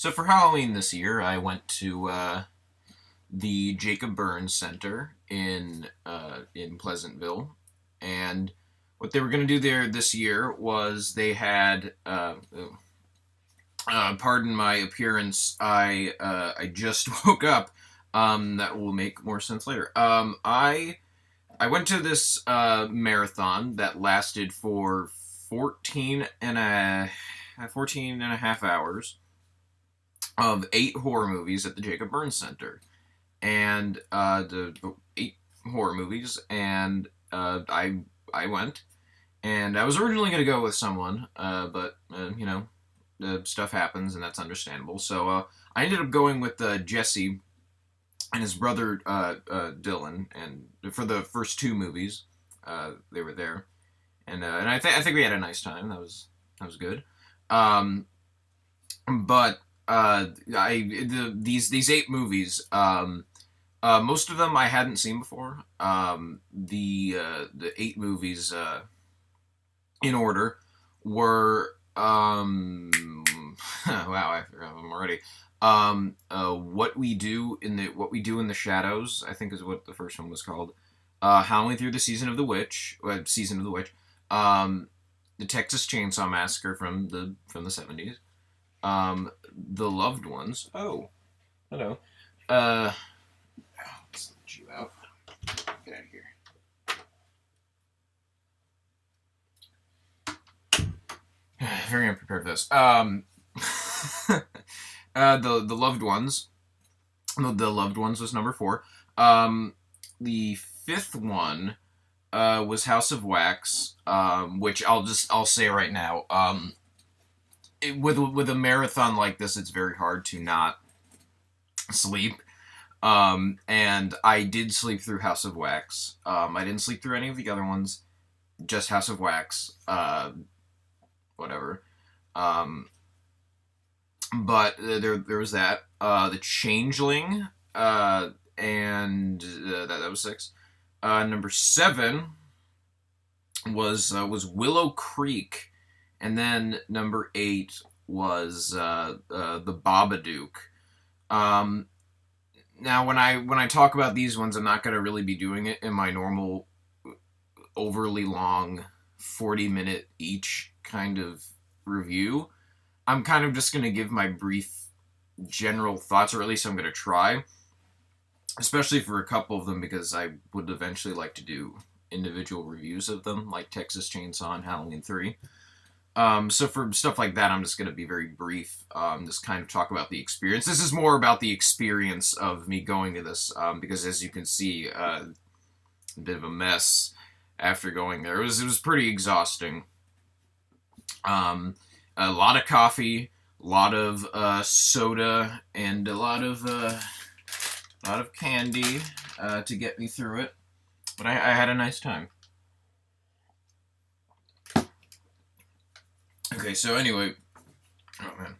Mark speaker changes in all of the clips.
Speaker 1: So for Halloween this year, I went to the Jacob Burns Center in Pleasantville, and what they were going to do there this year was they had. Pardon my appearance. I just woke up. That will make more sense later. I went to this marathon that lasted for 14 and a half hours of 8 horror movies at the Jacob Burns Center, and the 8 horror movies, and I went, and I was originally going to go with someone, but stuff happens, and that's understandable. So I ended up going with Jesse and his brother Dylan, and for the first 2 movies, they were there, and I think we had a nice time. That was good. Um, but these 8 movies, most of them I hadn't seen before. The 8 movies in order were wow, I forgot them already. What we do in the shadows, I think is what the first one was called. Howling through the season of the witch. The Texas Chainsaw Massacre from the 70s. The Loved Ones. Oh, hello. Let's let you out. Get out of here. Very unprepared for this. The Loved Ones. The Loved Ones was number 4. The 5th one was House of Wax, which I'll say right now. With a marathon like this, it's very hard to not sleep. And I did sleep through House of Wax. I didn't sleep through any of the other ones. Just House of Wax. Whatever. But there was that. The Changeling, and that was 6. Number 7 was Willow Creek, and then number 8 was the Babadook. Now, when I talk about these ones, I'm not going to really be doing it in my normal, overly long, 40-minute each kind of review. I'm kind of just going to give my brief general thoughts, or at least I'm going to try, especially for a couple of them, because I would eventually like to do individual reviews of them, like Texas Chainsaw and Halloween 3. So for stuff like that, I'm just going to be very brief, just kind of talk about the experience. This is more about the experience of me going to this, because as you can see, a bit of a mess after going there. It was pretty exhausting. A lot of coffee, a lot of soda, and a lot of candy to get me through it. But I had a nice time. Okay, so anyway, oh man,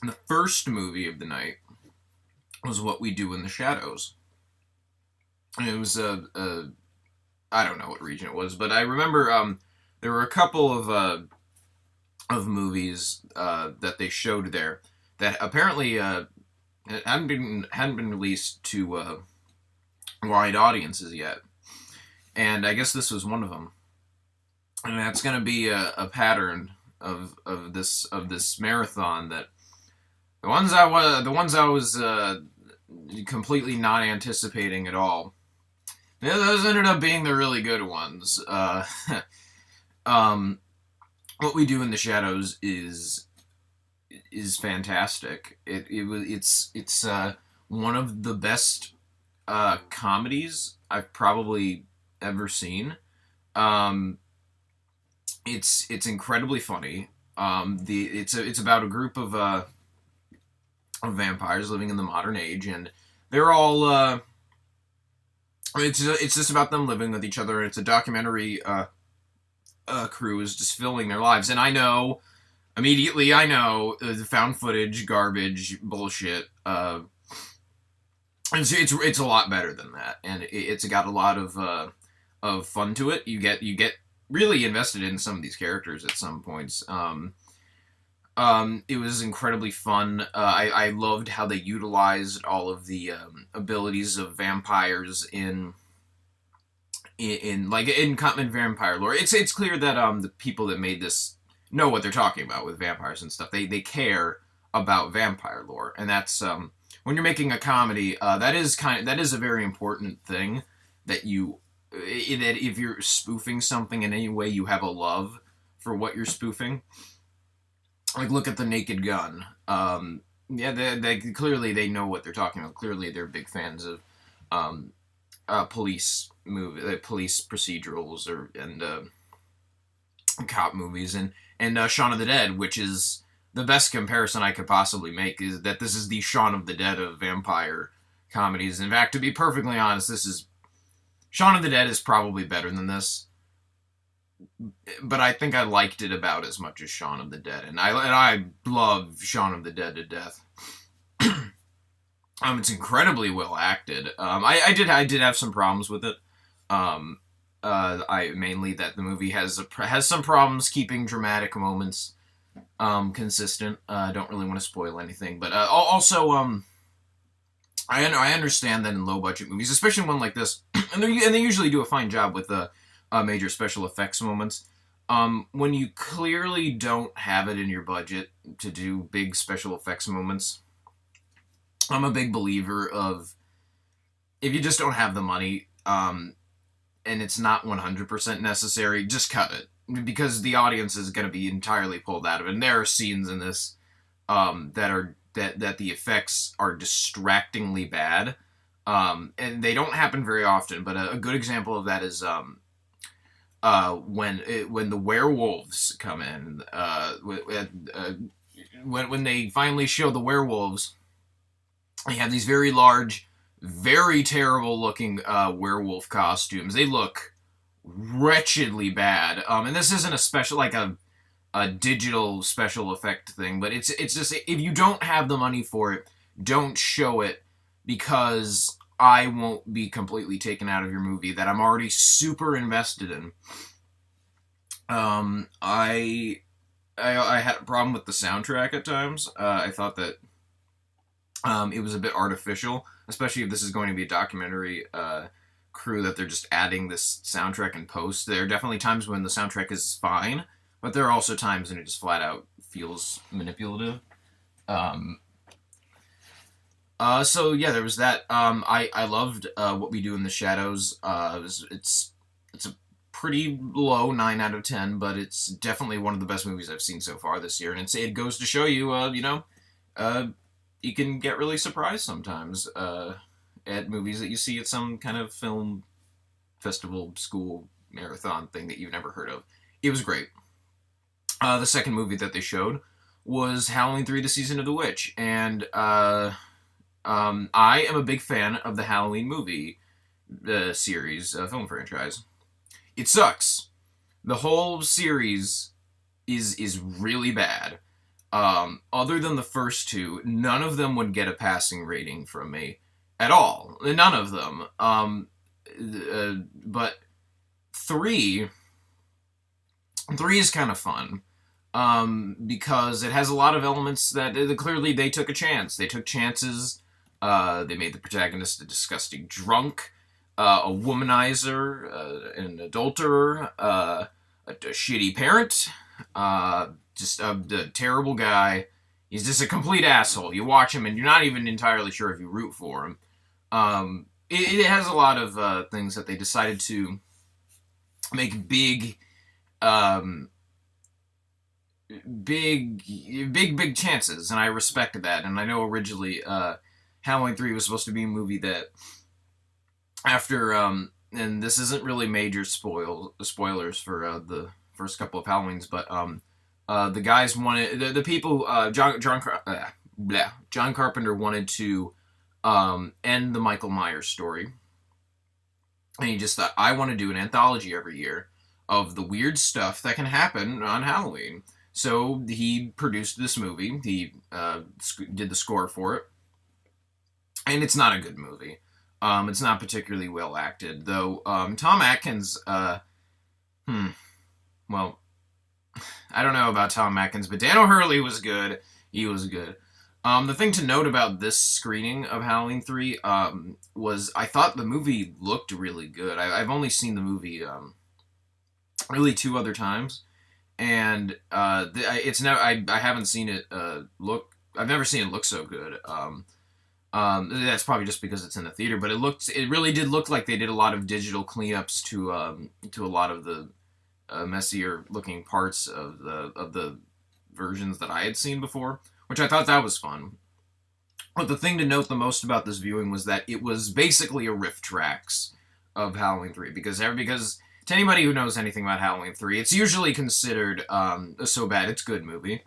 Speaker 1: the first movie of the night was What We Do in the Shadows. And it was I don't know what region it was, but I remember there were a couple of movies that they showed there that apparently hadn't been released to wide audiences yet, and I guess this was one of them. And that's going to be a pattern of this marathon, that the ones I was completely not anticipating at all. Those ended up being the really good ones. What We Do in the Shadows is fantastic. It's one of the best comedies I've probably ever seen. It's incredibly funny. It's about a group of vampires living in the modern age, and they're all it's just about them living with each other. It's a documentary crew is just filming their lives, and I know the found footage garbage bullshit. It's a lot better than that, and it's got a lot of fun to it. You get really invested in some of these characters at some points. It was incredibly fun. I loved how they utilized all of the abilities of vampires in common vampire lore. It's clear that the people that made this know what they're talking about with vampires and stuff. They care about vampire lore, and that's when you're making a comedy. That is a very important thing that that if you're spoofing something in any way, you have a love for what you're spoofing. Like look at the Naked Gun. Yeah, they clearly they know what they're talking about. Clearly, they're big fans of um, police procedurals and cop movies, and Shaun of the Dead, which is the best comparison I could possibly make. Is that this is the Shaun of the Dead of vampire comedies. In fact, to be perfectly honest, this is Shaun of the Dead is probably better than this, but I think I liked it about as much as Shaun of the Dead, and I love Shaun of the Dead to death. It's incredibly well acted. I did have some problems with it. I mainly that the movie has some problems keeping dramatic moments consistent. I don't really want to spoil anything, but also I understand that in low budget movies, especially one like this, and they usually do a fine job with the major special effects moments. When you clearly don't have it in your budget to do big special effects moments, I'm a big believer of if you just don't have the money, and it's not 100% necessary, just cut it because the audience is going to be entirely pulled out of it. And there are scenes in this that the effects are distractingly bad, and they don't happen very often. But a good example of that is when the werewolves come in, when they finally show the werewolves, they have these very large, very terrible looking werewolf costumes. They look wretchedly bad. And this isn't a special like a digital special effect thing, but it's just if you don't have the money for it, don't show it because I won't be completely taken out of your movie that I'm already super invested in. I had a problem with the soundtrack at times. I thought that it was a bit artificial, especially if this is going to be a documentary crew that they're just adding this soundtrack in post. There are definitely times when the soundtrack is fine, but there are also times when it just flat out feels manipulative. Um, so yeah, there was that. I loved What We Do in the Shadows. It's a pretty low 9 out of 10, but it's definitely one of the best movies I've seen so far this year, and it goes to show you, uh, you can get really surprised sometimes at movies that you see at some kind of film festival, school marathon thing that you've never heard of. It was great. The second movie that they showed was Halloween 3: The Season of the Witch, and I am a big fan of the Halloween movie series, film franchise. It sucks. The whole series is really bad. Other than the first two, none of them would get a passing rating from me at all. None of them. But three, three is kind of fun. Because it has a lot of elements that clearly they took a chance. They took chances. They made the protagonist a disgusting drunk, a womanizer, an adulterer, a shitty parent, just a terrible guy. He's just a complete asshole. You watch him and you're not even entirely sure if you root for him. It has a lot of things that they decided to make big chances, and I respected that. And I know originally Halloween 3 was supposed to be a movie that after and this isn't really major spoilers for the first couple of Halloweens, but the guys wanted the people John Carpenter wanted to end the Michael Myers story, and he just thought, I want to do an anthology every year of the weird stuff that can happen on Halloween. So he produced this movie. He did the score for it, and it's not a good movie. It's not particularly well acted, though. Tom Atkins, well, I don't know about Tom Atkins, but Dan O'Hurley was good. He was good. The thing to note about this screening of Halloween 3 was I thought the movie looked really good. I've only seen the movie really two other times, and it's no I haven't seen it look. I've never seen it look so good. That's probably just because it's in the theater, but it really did look like they did a lot of digital cleanups to a lot of the messier looking parts of the versions that I had seen before, which I thought that was fun. But the thing to note the most about this viewing was that it was basically a riff tracks of Halloween 3 because to anybody who knows anything about Halloween 3, it's usually considered a so bad it's good movie.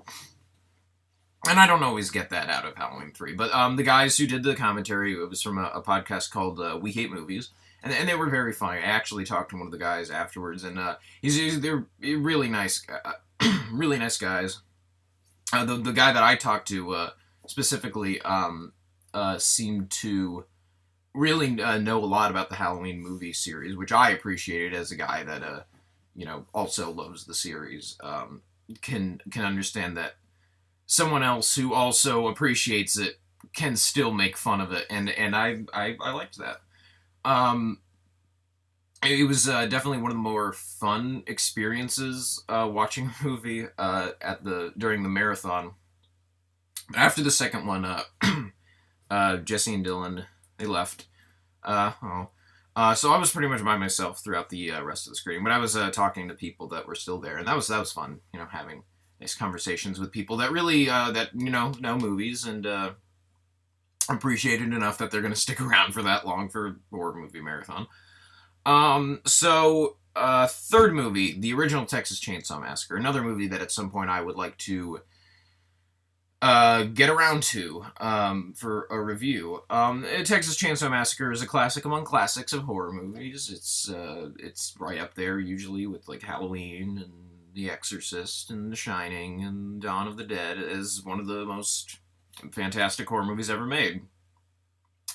Speaker 1: And I don't always get that out of Halloween 3. But the guys who did the commentary, it was from a podcast called We Hate Movies. And they were very funny. I actually talked to one of the guys afterwards. And they're really nice, really nice guys. The guy that I talked to specifically seemed to really know a lot about the Halloween movie series, which I appreciated as a guy that, also loves the series. Can understand that someone else who also appreciates it can still make fun of it, and I liked that. It was definitely one of the more fun experiences watching a movie during the marathon. After the second one, Jesse and Dylan they left. So I was pretty much by myself throughout the rest of the screening, but I was talking to people that were still there, and that was fun. Having nice conversations with people that really know movies and appreciate it enough that they're going to stick around for that long for a horror movie marathon. Third movie, the original Texas Chainsaw Massacre, another movie that at some point I would like to get around to for a review. Texas Chainsaw Massacre is a classic among classics of horror movies. It's right up there usually with like Halloween and The Exorcist and The Shining and Dawn of the Dead as one of the most fantastic horror movies ever made.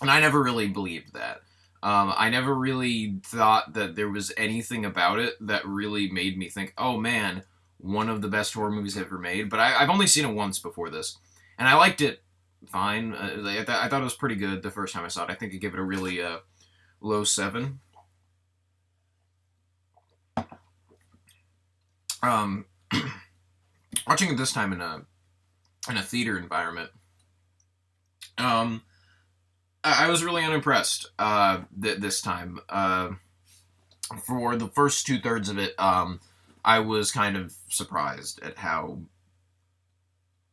Speaker 1: And I never really believed that. I never really thought that there was anything about it that really made me think, oh man, one of the best horror movies ever made. But I've only seen it once before this. And I liked it fine. I thought it was pretty good the first time I saw it. I think I gave it a really low 7. Watching it this time in a theater environment, I was really unimpressed this time. For the first 2/3 of it, I was kind of surprised at how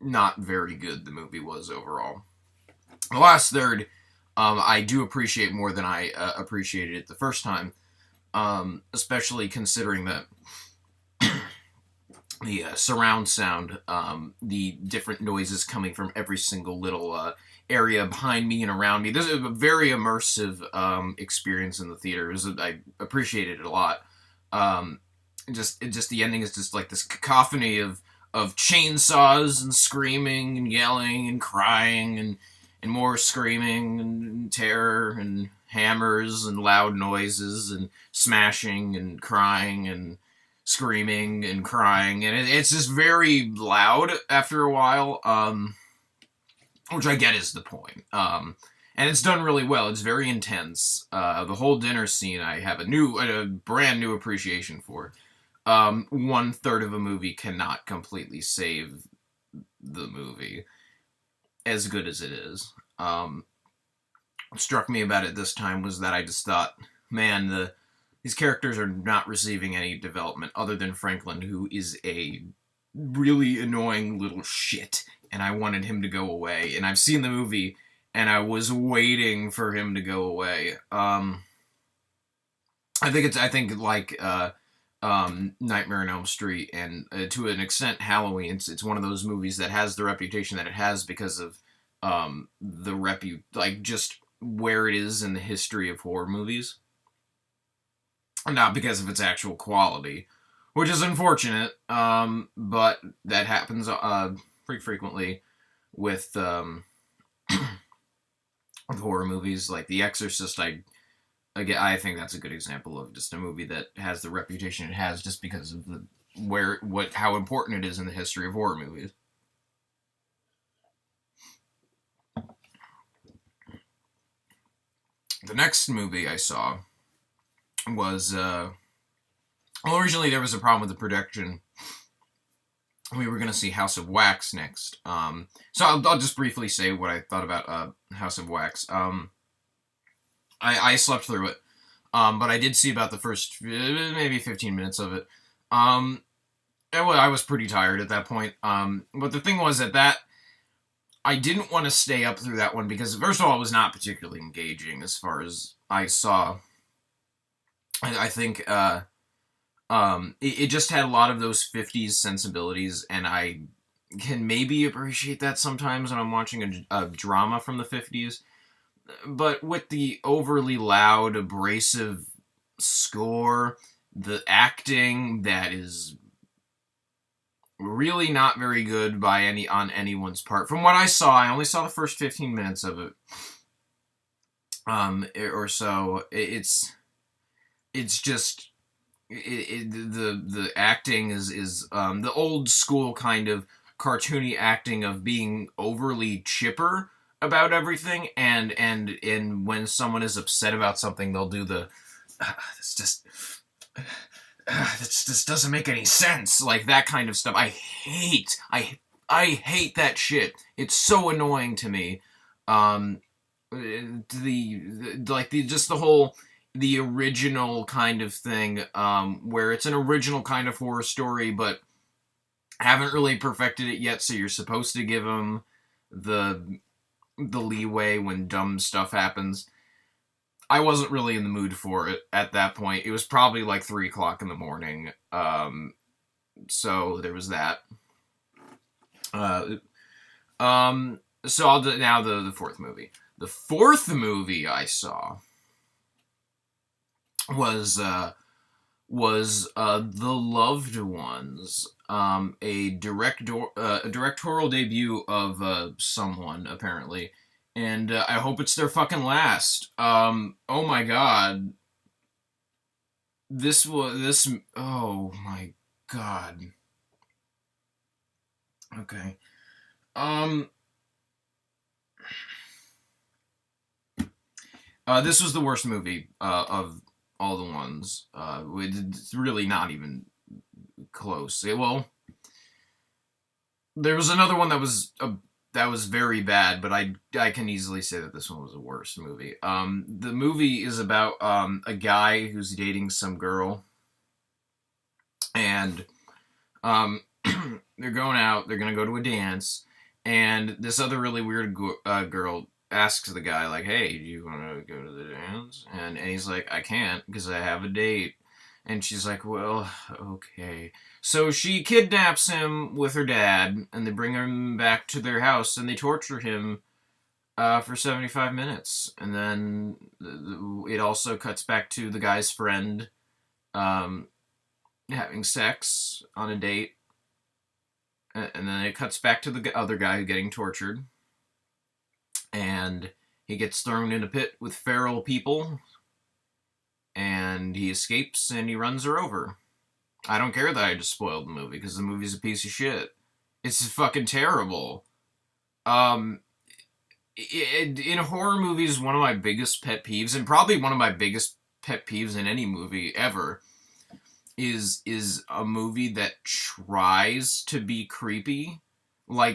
Speaker 1: not very good the movie was overall. The last third, I do appreciate more than I appreciated it the first time, especially considering that the surround sound, the different noises coming from every single little area behind me and around me. This is a very immersive experience in the theater. I appreciated it a lot. Just the ending is just like this cacophony of chainsaws and screaming and yelling and crying and more screaming and terror and hammers and loud noises and smashing and crying and screaming and crying, and it's just very loud after a while, which I get is the point. And it's done really well. It's very intense. The whole dinner scene I have a brand new appreciation for. 1/3 of a movie cannot completely save the movie, as good as it is. What struck me about it this time was that I just thought, man, these characters are not receiving any development other than Franklin, who is a really annoying little shit, and I wanted him to go away. And I've seen the movie, and I was waiting for him to go away. I think like Nightmare on Elm Street, and to an extent Halloween, it's one of those movies that has the reputation that it has because of just where it is in the history of horror movies. Not because of its actual quality, which is unfortunate, but that happens pretty frequently with horror movies like The Exorcist. I think that's a good example of just a movie that has the reputation it has just because of the how important it is in the history of horror movies. The next movie I saw was originally there was a problem with the production. We were going to see House of Wax next. So I'll just briefly say what I thought about House of Wax. I slept through it, but I did see about the first maybe 15 minutes of it. I was pretty tired at that point. But the thing was that I didn't want to stay up through that one because, first of all, it was not particularly engaging as far as I saw. I think it just had a lot of those 50s sensibilities, and I can maybe appreciate that sometimes when I'm watching a drama from the 50s. But with the overly loud, abrasive score, the acting that is really not very good on anyone's part. From what I saw, I only saw the first 15 minutes of it, or so. It's just the acting is the old school kind of cartoony acting of being overly chipper about everything, and when someone is upset about something, they'll do the this just doesn't make any sense, like that kind of stuff. I hate that shit. It's so annoying to me. The original kind of thing, where it's an original kind of horror story, but haven't really perfected it yet, so you're supposed to give them the leeway when dumb stuff happens. I wasn't really in the mood for it at that point. It was probably like 3 o'clock in the morning. So there was that. So I'll do now the fourth movie. The fourth movie I saw was The Loved Ones, a directorial debut of someone, apparently. And I hope it's their fucking last. Oh my god. Oh my god. Okay. This was the worst movie of all the ones. It's really not even close. Well, there was another one that was very bad, but I can easily say that this one was the worst movie. The movie is about a guy who's dating some girl, and they're going out. They're gonna go to a dance, and this other really weird girl asks the guy, like, "Hey, do you want to go to the dance?" And he's like, "I can't because I have a date." And she's like, "Well, okay." So she kidnaps him with her dad, and they bring him back to their house, and they torture him for 75 minutes. And then it also cuts back to the guy's friend having sex on a date. And then it cuts back to the other guy getting tortured. And he gets thrown in a pit with feral people. And he escapes and he runs her over. I don't care that I just spoiled the movie, because the movie's a piece of shit. It's fucking terrible. In horror movies, one of my biggest pet peeves, and probably one of my biggest pet peeves in any movie ever, is a movie that tries to be creepy. I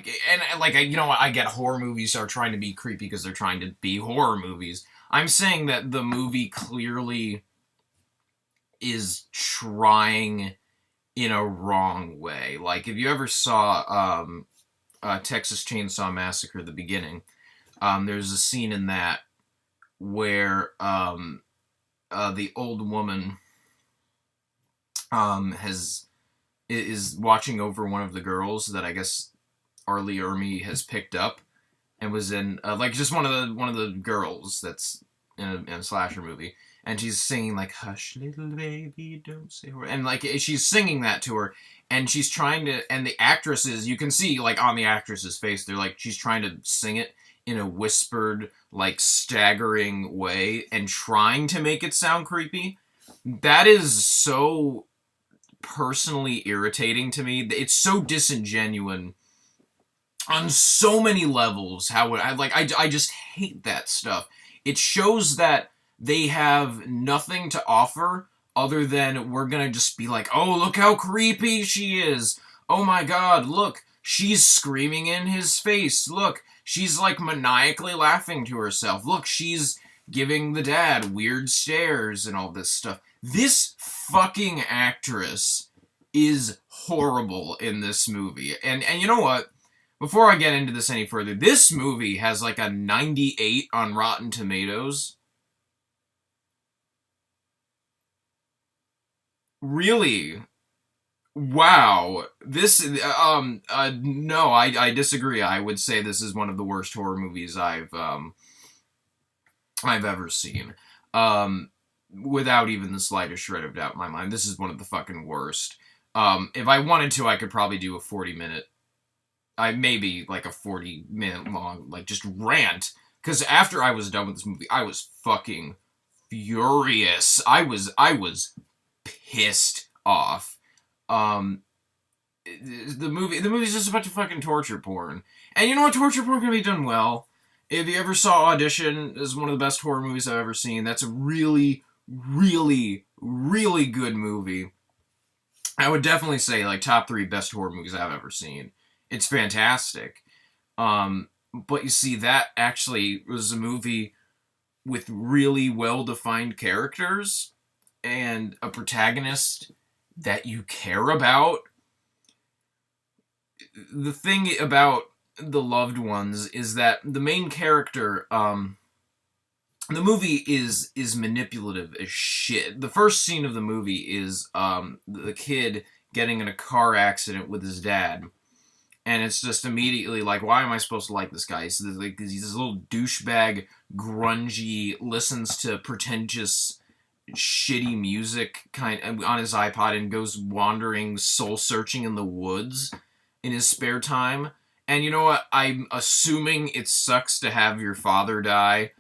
Speaker 1: get horror movies are trying to be creepy because they're trying to be horror movies. I'm saying that the movie clearly is trying in a wrong way. Like, if you ever saw Texas Chainsaw Massacre, the beginning, there's a scene in that where the old woman is watching over one of the girls that I guess R. Lee Ermey has picked up, and was in just one of the girls that's in a slasher movie, and she's singing like, "Hush, little baby, don't say a word," and like she's singing that to her, and she's trying to, and the actresses, you can see like on the actress's face, they're like, she's trying to sing it in a whispered, like staggering way, and trying to make it sound creepy. That is so personally irritating to me. It's so disingenuous on so many levels. I just hate that stuff. It shows that they have nothing to offer other than we're gonna just be like, oh, look how creepy she is. Oh my god, look, she's screaming in his face. Look, she's like maniacally laughing to herself. Look, she's giving the dad weird stares and all this stuff. This fucking actress is horrible in this movie. And you know what? Before I get into this any further, this movie has like a 98 on Rotten Tomatoes. Really? Wow. No, I disagree. I would say this is one of the worst horror movies I've ever seen. Without even the slightest shred of doubt in my mind, this is one of the fucking worst. If I wanted to, I could probably do a 40-minute, maybe like a 40-minute long, like, just rant. Because after I was done with this movie, I was fucking furious. I was pissed off. The movie's just a bunch of fucking torture porn. And you know what? Torture porn can be done well. If you ever saw Audition, it's one of the best horror movies I've ever seen. That's a really, really, really good movie. I would definitely say, like, top 3 best horror movies I've ever seen. It's fantastic. But you see, that actually was a movie with really well-defined characters and a protagonist that you care about. The thing about The Loved Ones is that the main character, the movie is manipulative as shit. The first scene of the movie is the kid getting in a car accident with his dad. And it's just immediately like, why am I supposed to like this guy? He's this little douchebag, grungy, listens to pretentious, shitty music on his iPod and goes wandering, soul-searching in the woods in his spare time. And you know what? I'm assuming it sucks to have your father die.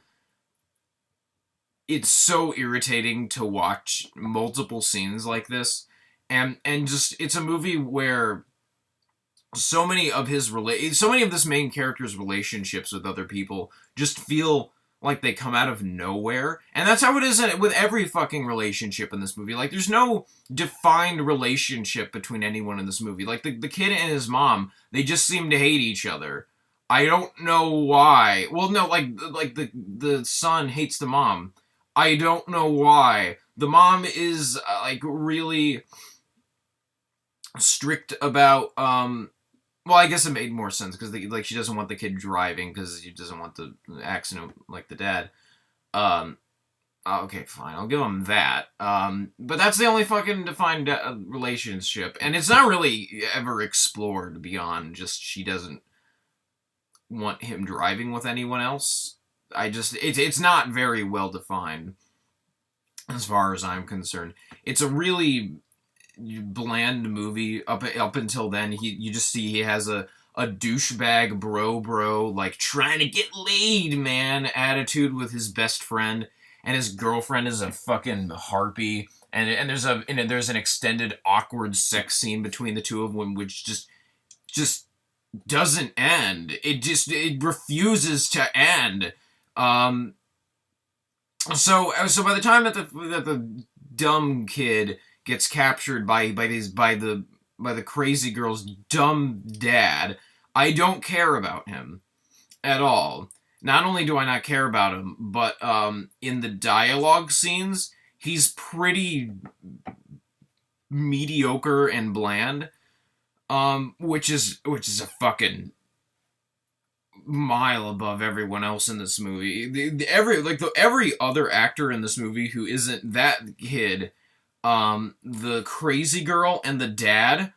Speaker 1: It's so irritating to watch multiple scenes like this. And just, it's a movie where so many of this main character's relationships with other people just feel like they come out of nowhere. And that's how it is with every fucking relationship in this movie. Like, there's no defined relationship between anyone in this movie. Like, the kid and his mom, they just seem to hate each other. I don't know why. Well, no, like the son hates the mom. I don't know why. The mom is, like, really strict about, well, I guess it made more sense, because, like, she doesn't want the kid driving, because she doesn't want the accident like the dad. Okay, fine, I'll give him that. But that's the only fucking defined relationship, and it's not really ever explored beyond just she doesn't want him driving with anyone else. It's not very well defined, as far as I'm concerned. It's a really bland movie up until then. You just see he has a douchebag bro like trying to get laid, man, attitude with his best friend, and his girlfriend is a fucking harpy, and there's an extended awkward sex scene between the two of them, which just doesn't end. It refuses to end. So by the time that the dumb kid gets captured by the crazy girl's dumb dad, I don't care about him at all. Not only do I not care about him, but in the dialogue scenes, he's pretty mediocre and bland, which is a fucking mile above everyone else in this movie. Every other actor in this movie who isn't that kid, the crazy girl and the dad,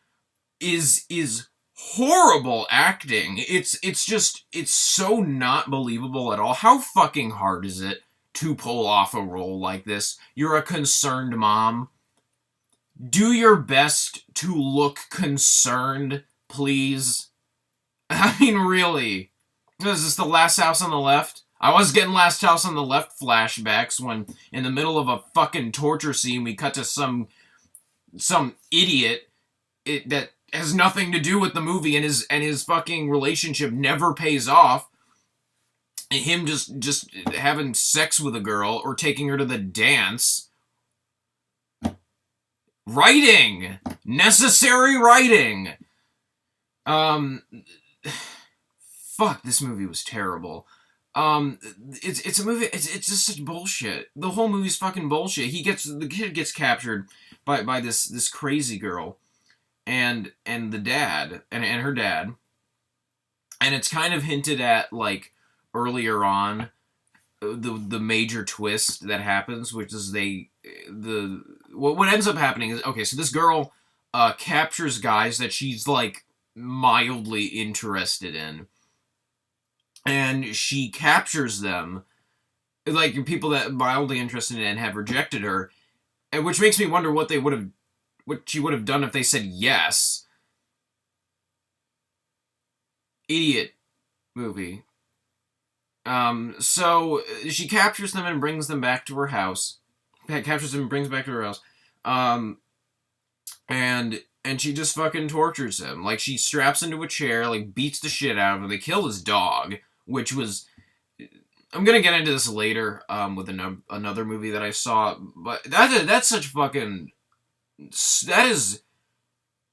Speaker 1: is horrible acting. It's so not believable at all. How fucking hard is it to pull off a role like this? You're a concerned mom. Do your best to look concerned, please. I mean, really. Is this the Last House on the Left? I was getting Last House on the Left flashbacks when, in the middle of a fucking torture scene, we cut to some some idiot that has nothing to do with the movie, and his fucking relationship never pays off. Him just having sex with a girl or taking her to the dance. Writing! Necessary writing! Fuck, this movie was terrible. It's a movie, it's just such bullshit. The whole movie's fucking bullshit. The kid gets captured by this crazy girl, and the dad, and her dad, and it's kind of hinted at, like, earlier on, the major twist that happens, which is what ends up happening is, okay, so this girl captures guys that she's, like, mildly interested in, and she captures them, like, people that mildly interested in and have rejected her, and which makes me wonder what she would have done if they said yes. Idiot movie. So she captures them and brings them back to her house. Captures them and brings them back to her house. And she just fucking tortures him. Like, she straps into a chair, like, beats the shit out of him. They kill his dog, which was... I'm gonna get into this later, with another movie that I saw, but that's such fucking... That is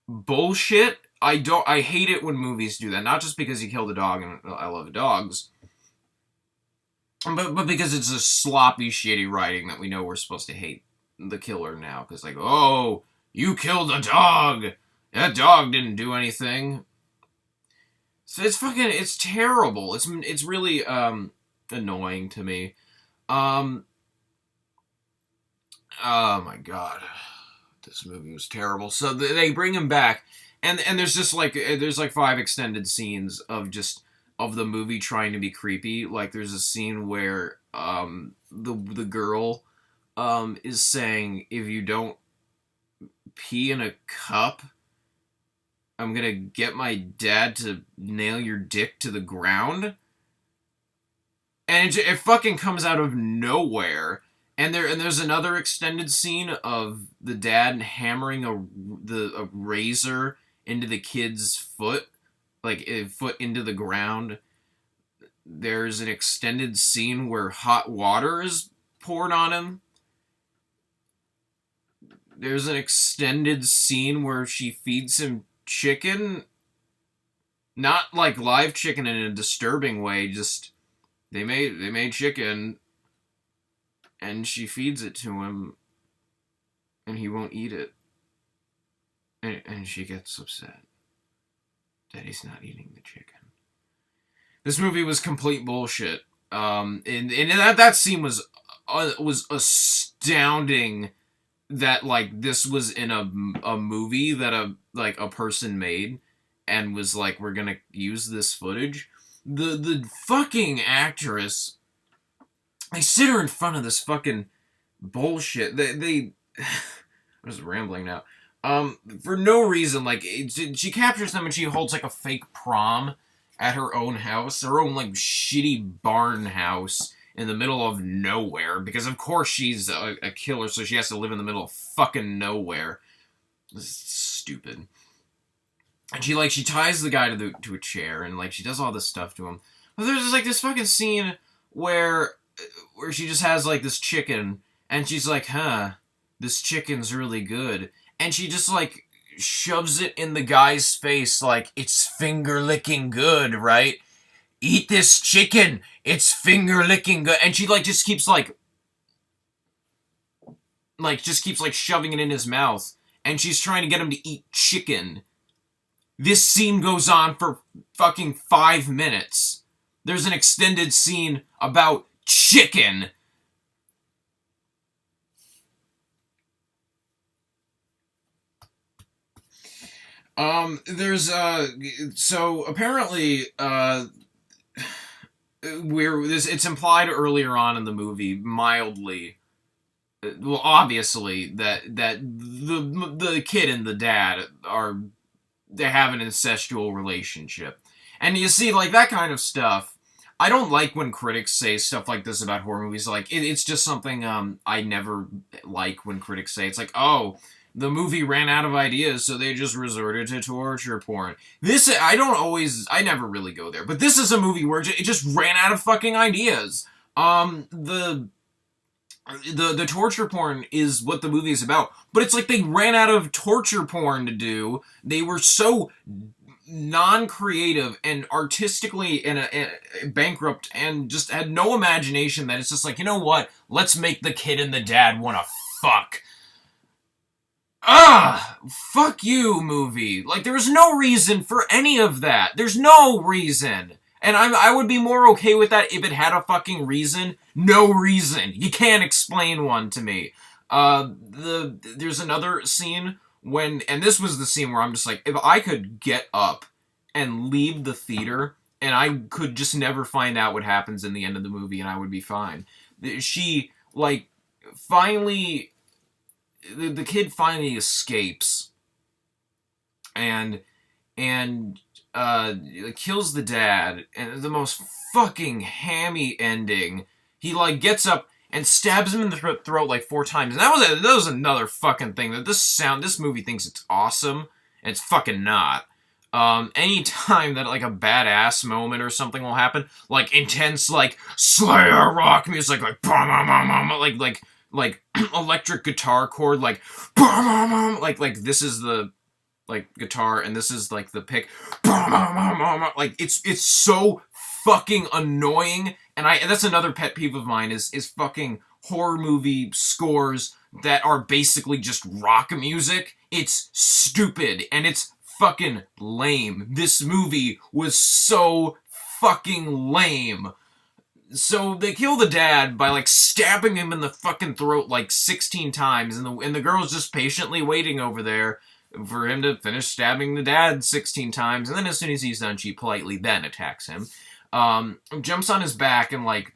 Speaker 1: bullshit. I hate it when movies do that. Not just because he killed a dog, and I love dogs, but because it's a sloppy, shitty writing that we know we're supposed to hate the killer now. Because, like, oh, you killed a dog! That dog didn't do anything. So it's terrible. It's really, annoying to me. Oh my god. This movie was terrible. So they bring him back, and there's just, like, there's, like, 5 extended scenes of the movie trying to be creepy. Like, there's a scene where the girl is saying, if you don't pee in a cup, I'm gonna get my dad to nail your dick to the ground. And it fucking comes out of nowhere. And there's another extended scene of the dad hammering a razor into the kid's foot, like, a foot into the ground. There's an extended scene where hot water is poured on him. There's an extended scene where she feeds him chicken. Not, like, live chicken in a disturbing way, just they made chicken, and she feeds it to him, and he won't eat it. And she gets upset that he's not eating the chicken. This movie was complete bullshit. And that scene was astounding, that, like, this was in a movie that a person made, and was like, we're gonna use this footage. The fucking actress, they sit her in front of this fucking bullshit. They I'm just rambling now. For no reason, like, she captures them and she holds, like, a fake prom at her own house, her own, like, shitty barn house in the middle of nowhere, because of course she's a killer, so she has to live in the middle of fucking nowhere. This is stupid. And she ties the guy to a chair, and, like, she does all this stuff to him. But there's just, like, this fucking scene where she just has, like, this chicken, and she's like, huh, this chicken's really good. And she just, like, shoves it in the guy's face, like, it's finger-licking good, right? Eat this chicken, it's finger-licking good. And she, like, just keeps, like, shoving it in his mouth. And she's trying to get him to eat chicken. This scene goes on for fucking 5 minutes. There's an extended scene about chicken. So apparently, it's implied earlier on in the movie, mildly, well, obviously, that the kid and the dad they have an incestual relationship. And you see, like, that kind of stuff, I don't like when critics say stuff like this about horror movies. Like, it's just something, I never like when critics say. It's like, oh, the movie ran out of ideas, so they just resorted to torture porn. I never really go there, but this is a movie where it just ran out of fucking ideas. The torture porn is what the movie is about, but it's like they ran out of torture porn to do. They were so non-creative and artistically bankrupt and just had no imagination that it's just like, you know what? Let's make the kid and the dad want to fuck. Fuck you, movie. Like, there was no reason for any of that. There's no reason. And I would be more okay with that if it had a fucking reason. No reason. You can't explain one to me. There's another scene and this was the scene where I'm just like, if I could get up and leave the theater, and I could just never find out what happens in the end of the movie, and I would be fine. She, like, finally, the kid finally escapes, and kills the dad, and the most fucking hammy ending. He, like, gets up and stabs him in the throat like 4 times. And that was another fucking thing. That this movie thinks it's awesome, and it's fucking not. Any time that, like, a badass moment or something will happen, like, intense, like, Slayer rock music, like, like, electric guitar chord, like, like, this is the, like, guitar, and this is, like, the pick, like, it's so fucking annoying. And that's another pet peeve of mine is fucking horror movie scores that are basically just rock music. It's stupid and it's fucking lame. This movie was so fucking lame. So they kill the dad by, like, stabbing him in the fucking throat like 16 times, and the girl's just patiently waiting over there for him to finish stabbing the dad 16 times, and then as soon as he's done, she politely then attacks him. Jumps on his back and, like,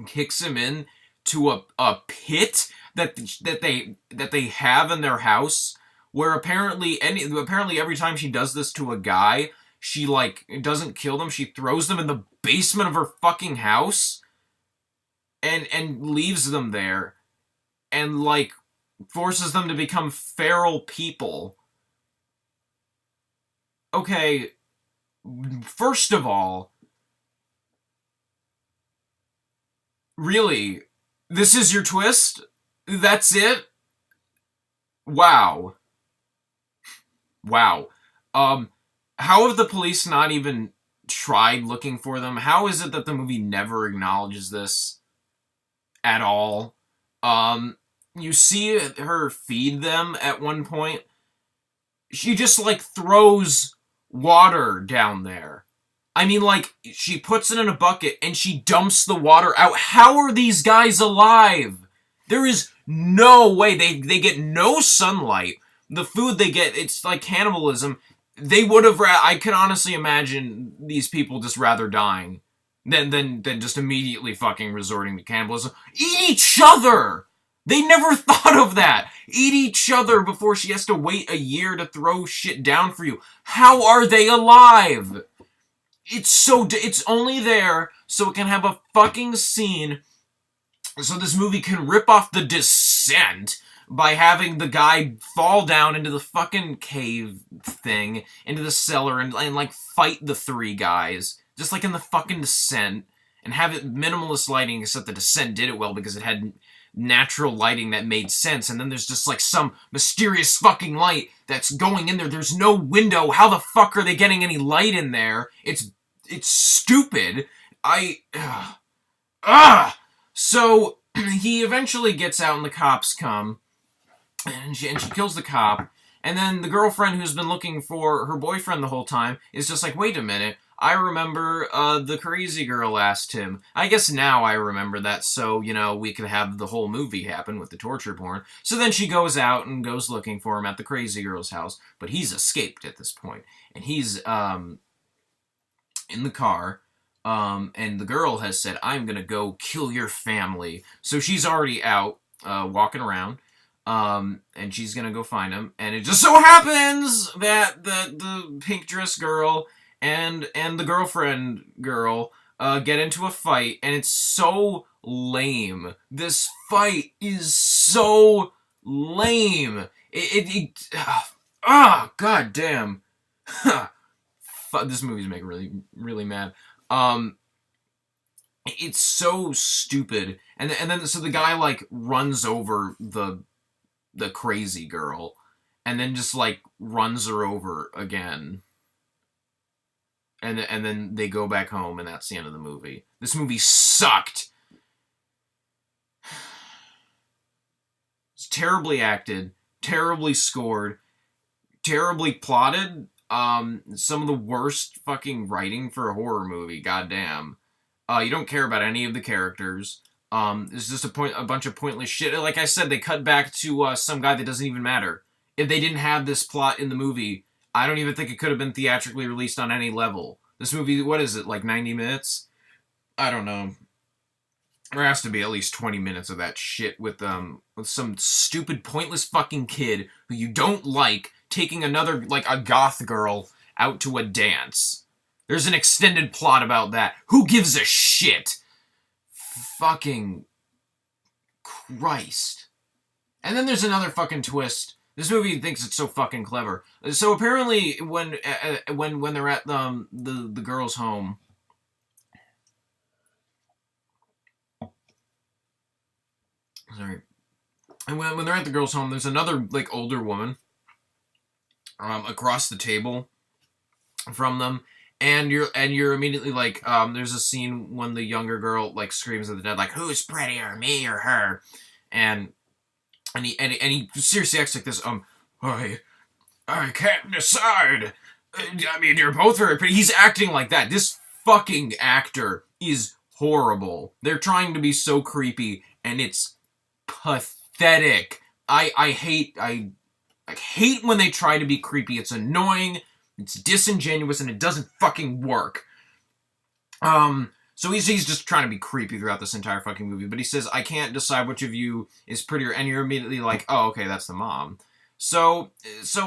Speaker 1: kicks him in to a pit that they have in their house, where apparently every time she does this to a guy, she, like, doesn't kill them, she throws them in the basement of her fucking house and leaves them there and, like, forces them to become feral people. Okay, first of all, really? This is your twist? That's it? Wow. Wow. How have the police not even tried looking for them? How is it that the movie never acknowledges this at all? You see her feed them at one point. She just, like, throws water down there. I mean, like, she puts it in a bucket and she dumps the water out. How are these guys alive? There is no way. They get no sunlight. The food they get, it's like cannibalism. They would have, I could honestly imagine these people just rather dying than just immediately fucking resorting to cannibalism. Eat each other! They never thought of that! Eat each other before she has to wait a year to throw shit down for you. How are they alive? It's only there so it can have a fucking scene so this movie can rip off The Descent by having the guy fall down into the fucking cave thing, into the cellar, and like, fight the 3 guys, just like in the fucking Descent, and have it minimalist lighting, except The Descent did it well because it had natural lighting that made sense, and then there's just, like, some mysterious fucking light that's going in there. There's no window. How the fuck are they getting any light in there? It's stupid. So, he eventually gets out and the cops come, and she kills the cop, and then the girlfriend who's been looking for her boyfriend the whole time is just like, wait a minute, I remember, the crazy girl asked him. I guess now I remember that, so, you know, we could have the whole movie happen with the torture porn. So then she goes out and goes looking for him at the crazy girl's house, but he's escaped at this point, and he's, in the car, and the girl has said, I'm gonna go kill your family. So she's already out, walking around, and she's gonna go find him, and it just so happens that the pink dress girl and the girlfriend girl, get into a fight, and it's so lame. This fight is so lame. God damn. This movie's making really, really mad. It's so stupid. And then, so the guy, like, runs over the crazy girl, and then just, like, runs her over again. And then they go back home, and that's the end of the movie. This movie sucked. It's terribly acted, terribly scored, terribly plotted. Some of the worst fucking writing for a horror movie. Goddamn. You don't care about any of the characters. It's just a bunch of pointless shit. Like I said, they cut back to some guy that doesn't even matter. If they didn't have this plot in the movie, I don't even think it could have been theatrically released on any level. This movie, what is it, like 90 minutes? I don't know. There has to be at least 20 minutes of that shit with some stupid, pointless fucking kid who you don't like taking another, like, a goth girl out to a dance. There's an extended plot about that. Who gives a shit? Fucking Christ. And then there's another fucking twist. This movie thinks it's so fucking clever. So apparently, when they're at the girl's home, sorry, and when they're at the girl's home, there's another, like, older woman across the table from them, and you're immediately like, there's a scene when the younger girl, like, screams at the dad, like, who's prettier, me or her? And he seriously acts like this, I can't decide. I mean, you're both very pretty. He's acting like that. This fucking actor is horrible. They're trying to be so creepy, and it's pathetic. I hate when they try to be creepy. It's annoying, it's disingenuous, and it doesn't fucking work. So he's just trying to be creepy throughout this entire fucking movie, but he says, I can't decide which of you is prettier, and you're immediately like, oh, okay, that's the mom. So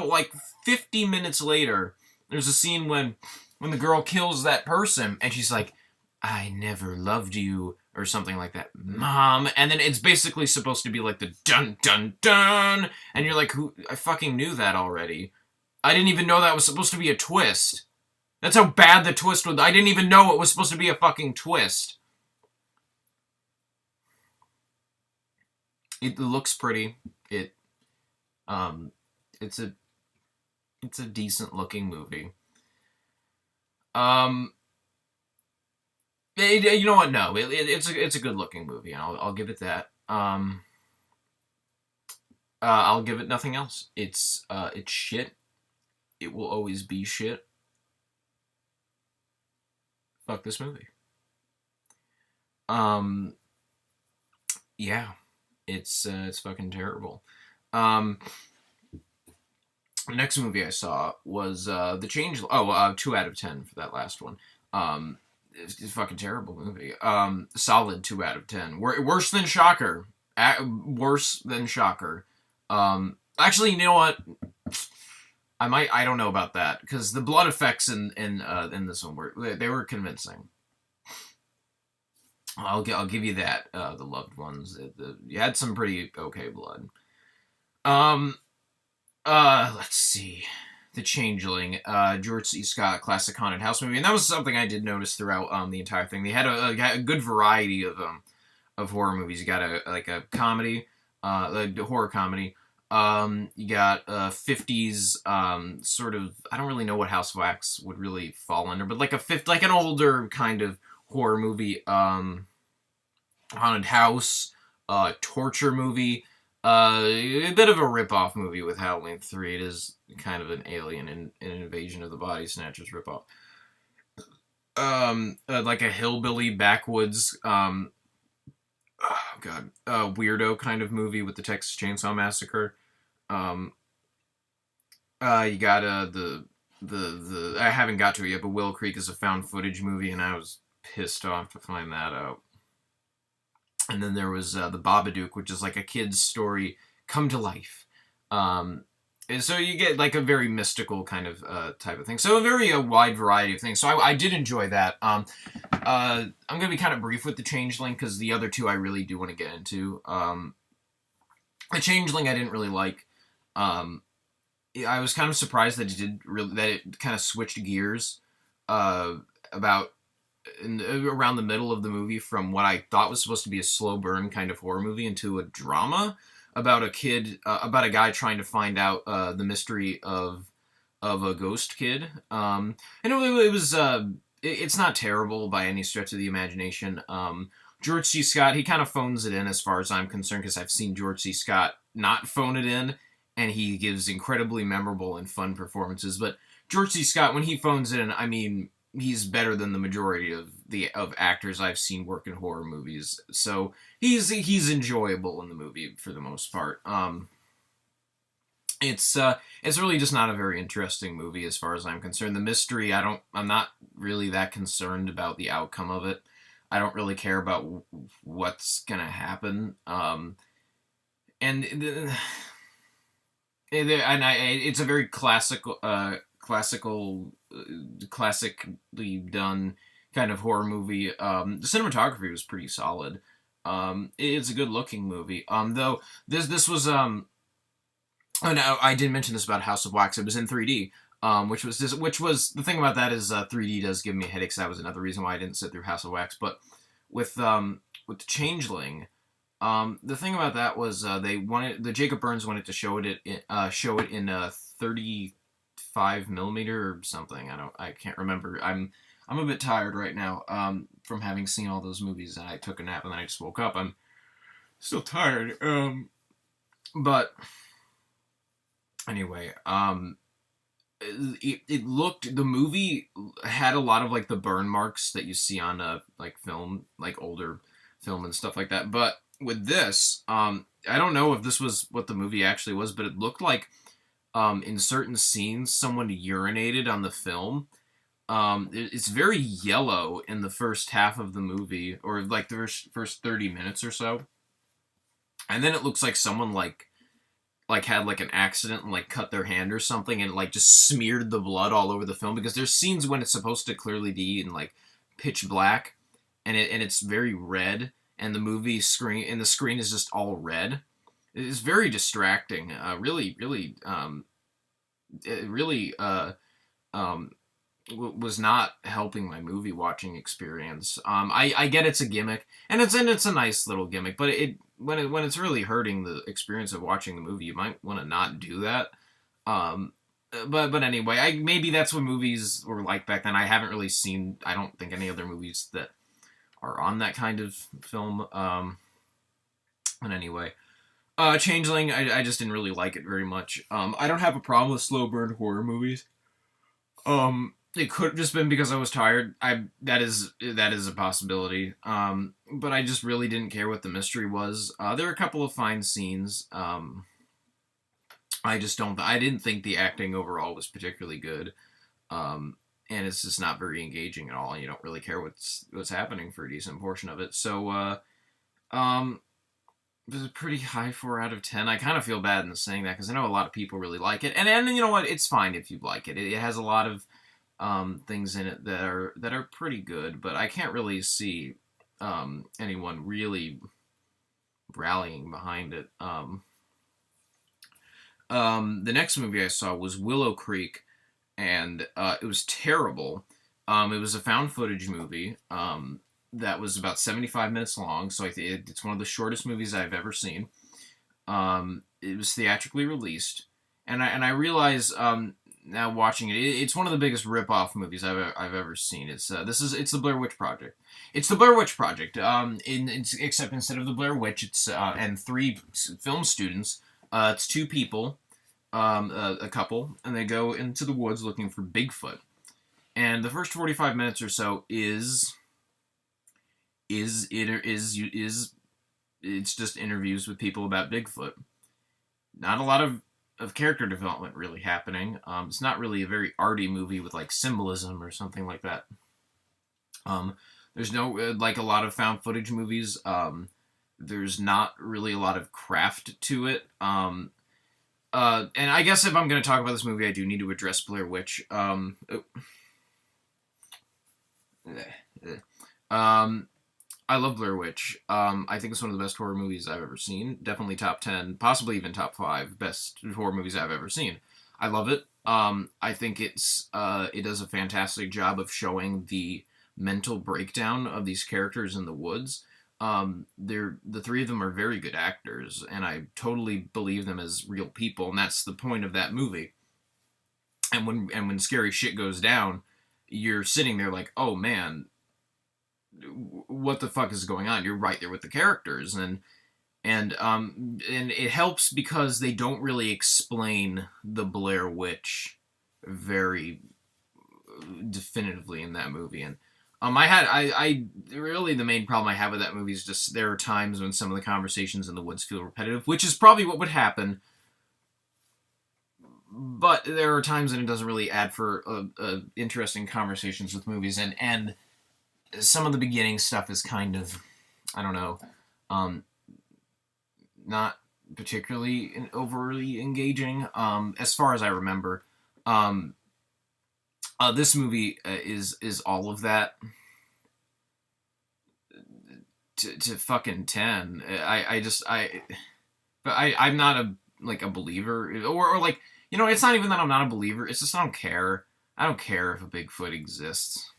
Speaker 1: like 50 minutes later, there's a scene when the girl kills that person, and she's like, I never loved you, or something like that, Mom. And then it's basically supposed to be like the dun dun dun, and you're like, who? I fucking knew that already. I didn't even know that was supposed to be a twist. That's how bad the twist was. I didn't even know it was supposed to be a fucking twist. It looks pretty. It's a decent looking movie. You know what? No, it's a good looking movie. I'll give it that. I'll give it nothing else. It's shit. It will always be shit. Fuck this movie. Yeah, it's fucking terrible. The next movie I saw was The Change. 2 out of 10 for that last one. It's a fucking terrible movie. Solid 2 out of 10. Worse than Shocker. Worse than Shocker. Actually, you know what? I don't know about that, because the blood effects in this one were convincing. I'll give you that. The Loved Ones, you had some pretty okay blood. Let's see. The Changeling, George C. Scott classic haunted house movie, and that was something I did notice throughout the entire thing. They had a good variety of horror movies. You got a comedy, a horror comedy. You got 50s sort of, I don't really know what House of Wax would really fall under, but like an older kind of horror movie, haunted house, torture movie, a bit of a rip-off movie with Halloween 3. It is kind of an Alien and an Invasion of the Body Snatchers ripoff. Like a hillbilly backwoods, weirdo kind of movie with the Texas Chainsaw Massacre. You got the I haven't got to it yet, but Willow Creek is a found footage movie, and I was pissed off to find that out. And then there was The Babadook, which is like a kid's story come to life. And so you get like a very mystical kind of type of thing. So a very wide variety of things. So I did enjoy that. I'm going to be kind of brief with The Changeling, because the other two I really do want to get into. The Changeling I didn't really like. Um, I was kind of surprised that it kind of switched gears, uh, about around the middle of the movie from what I thought was supposed to be a slow burn kind of horror movie into a drama about a kid, about a guy trying to find out the mystery of a ghost kid. And it was it's not terrible by any stretch of the imagination. George C. Scott, he kind of phones it in as far as I'm concerned, because I've seen George C. Scott not phone it in, and he gives incredibly memorable and fun performances. But George C. Scott, when he phones it in, I mean, he's better than the majority of actors I've seen work in horror movies. So he's enjoyable in the movie for the most part. It's really just not a very interesting movie as far as I'm concerned. The mystery, I'm not really that concerned about the outcome of it. I don't really care about what's gonna happen. And it's a very classically done kind of horror movie. The cinematography was pretty solid. It's a good looking movie. Though this was oh no, I didn't mention this about House of Wax. It was in 3D. Which was the thing about that is 3D does give me headaches. That was another reason why I didn't sit through House of Wax. But with the Changeling, the thing about that was the Jacob Burns wanted to show it in 35 millimeter or something. I can't remember. I'm a bit tired right now from having seen all those movies, and I took a nap and then I just woke up. I'm still tired. But anyway, the movie had a lot of like the burn marks that you see on like film, like older film and stuff like that. But with this, I don't know if this was what the movie actually was, but it looked like in certain scenes someone urinated on the film. It's very yellow in the first half of the movie, or like the first 30 minutes or so, and then it looks like someone like had like an accident and like cut their hand or something and like just smeared the blood all over the film, because there's scenes when it's supposed to clearly be in like pitch black and it's very red, and the screen is just all red. It is very distracting. It really was not helping my movie watching experience. I get it's a gimmick, and it's a nice little gimmick, but when it's really hurting the experience of watching the movie, you might want to not do that. But anyway, maybe that's what movies were like back then. I haven't really seen, I don't think, any other movies that are on that kind of film. But anyway, Changeling, I just didn't really like it very much. I don't have a problem with slow burn horror movies. It could have just been because I was tired. That is a possibility. But I just really didn't care what the mystery was. There were a couple of fine scenes. I didn't think the acting overall was particularly good. And it's just not very engaging at all. And you don't really care what's happening for a decent portion of it. So, it was a pretty high 4 out of 10. I kind of feel bad in saying that because I know a lot of people really like it. And you know what? It's fine if you like it. It has a lot of things in it that are pretty good, but I can't really see anyone really rallying behind it. The next movie I saw was Willow Creek, and it was terrible. It was a found footage movie that was about 75 minutes long, so it's one of the shortest movies I've ever seen. It was theatrically released, and I realize now watching it, it's one of the biggest rip-off movies I've ever seen. It's the Blair Witch Project. It's the Blair Witch Project. Except instead of the Blair Witch, it's and 3 film students. It's 2 people, a couple, and they go into the woods looking for Bigfoot. And the first 45 minutes or so is it's just interviews with people about Bigfoot. Not a lot of character development really happening. It's not really a very arty movie with like symbolism or something like that. There's no like a lot of found footage movies. There's not really a lot of craft to it. And I guess if I'm going to talk about this movie, I do need to address Blair Witch. I love Blair Witch. I think it's one of the best horror movies I've ever seen. Definitely top 10, possibly even top 5 best horror movies I've ever seen. I love it. I think it does a fantastic job of showing the mental breakdown of these characters in the woods. The three of them are very good actors, and I totally believe them as real people, and that's the point of that movie. And when scary shit goes down, you're sitting there like, oh man, what the fuck is going on? You're right there with the characters, and it helps because they don't really explain the Blair Witch very definitively in that movie. And I really, the main problem I have with that movie is just there are times when some of the conversations in the woods feel repetitive, which is probably what would happen. But there are times when it doesn't really add for interesting conversations with movies, and some of the beginning stuff is kind of, I don't know, um, not particularly overly engaging. As far as I remember, um, this movie is all of that to fucking 10. I'm not a believer, or like, it's not even that I'm not a believer. It's just I don't care. I don't care if a Bigfoot exists.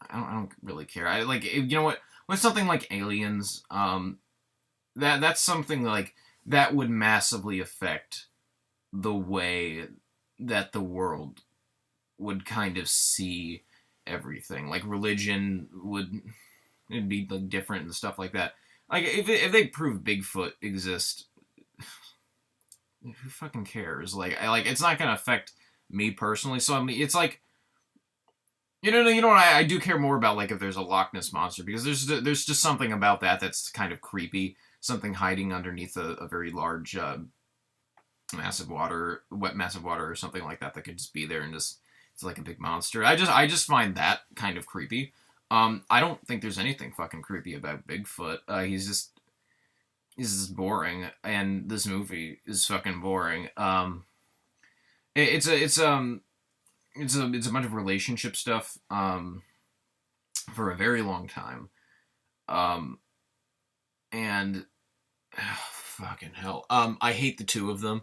Speaker 1: I don't really care. I like, you know what, with something like Aliens, that's something like that would massively affect the way that the world would kind of see everything. Like religion it'd be like different and stuff like that. Like if they prove Bigfoot exists, who fucking cares? Like it's not gonna affect me personally. So I mean, it's like, you know what? I do care more about, like, if there's a Loch Ness monster, because there's just something about that that's kind of creepy. Something hiding underneath a very large, wet massive water, or something like that could just be there and just it's like a big monster. I just find that kind of creepy. I don't think there's anything fucking creepy about Bigfoot. He's just boring, and this movie is fucking boring. It's a bunch of relationship stuff for a very long time, and fucking hell, I hate the two of them.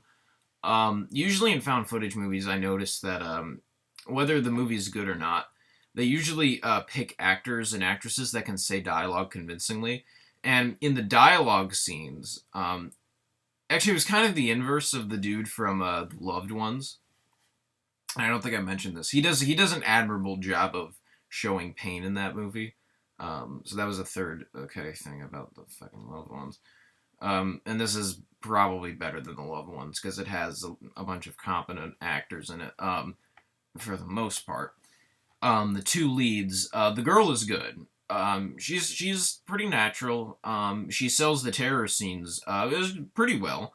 Speaker 1: Usually in found footage movies, I notice that whether the movie's good or not, they usually pick actors and actresses that can say dialogue convincingly, and in the dialogue scenes, actually it was kind of the inverse of the dude from Loved Ones. I don't think I mentioned this. He does an admirable job of showing pain in that movie. So that was a third okay thing about the fucking Loved Ones. And this is probably better than the Loved Ones because it has a bunch of competent actors in it. For the most part, the two leads, the girl is good. She's pretty natural. She sells the terror scenes pretty well.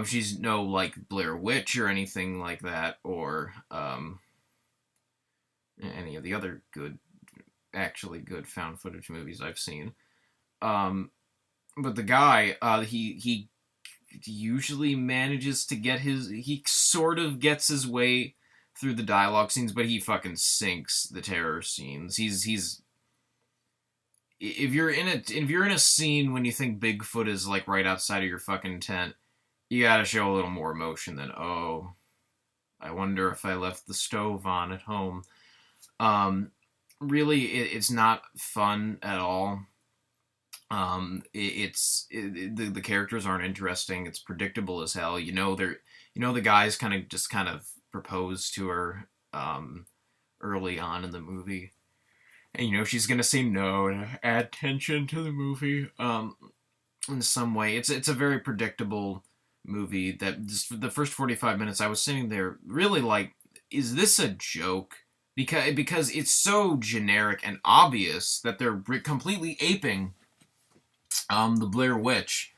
Speaker 1: She's no, like, Blair Witch or anything like that, or any of the other actually good found footage movies I've seen. But the guy, he usually manages to he sort of gets his way through the dialogue scenes, but he fucking sinks the terror scenes. He's if you're in a scene when you think Bigfoot is, like, right outside of your fucking tent, you gotta show a little more emotion than, oh, I wonder if I left the stove on at home. Really, it's not fun at all. The characters aren't interesting. It's predictable as hell. The guys kind of propose to her early on in the movie, and she's gonna say no and add tension to the movie. In some way, it's a very predictable movie that just the first 45 minutes I was sitting there really like, is this a joke? Because it's so generic and obvious that they're completely aping the Blair Witch,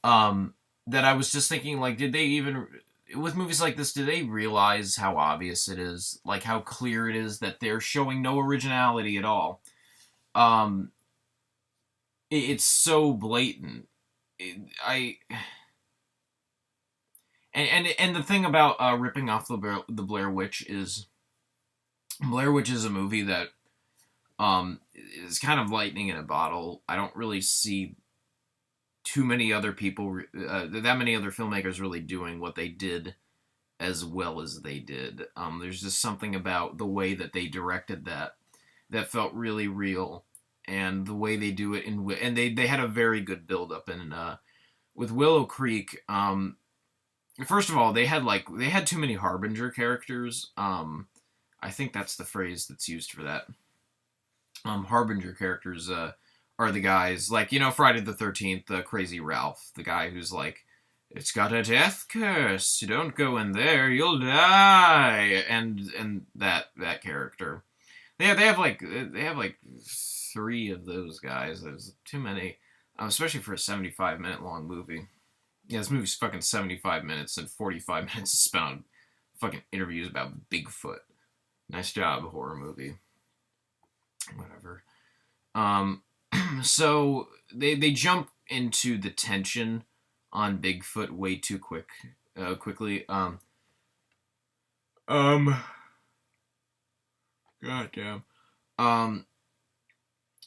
Speaker 1: that I was just thinking, like, did they even, with movies like this, do they realize how obvious it is? Like, how clear it is that they're showing no originality at all? It's so blatant. And the thing about ripping off the Blair Witch is, Blair Witch is a movie that is kind of lightning in a bottle. I don't really see too many other people, that many other filmmakers really doing what they did as well as they did. There's just something about the way that they directed that felt really real, and the way they do it and they had a very good build up. And with Willow Creek, first of all, they had too many Harbinger characters. I think that's the phrase that's used for that. Harbinger characters are the guys like, Friday the 13th, Crazy Ralph, the guy who's like, it's got a death curse. You don't go in there, you'll die. And that character. They have like 3 of those guys. There's too many, especially for a 75-minute long movie. Yeah, this movie's fucking 75 minutes, and 45 minutes is spent on fucking interviews about Bigfoot. Nice job, horror movie. Whatever. So they jump into the tension on Bigfoot way too quickly. Goddamn.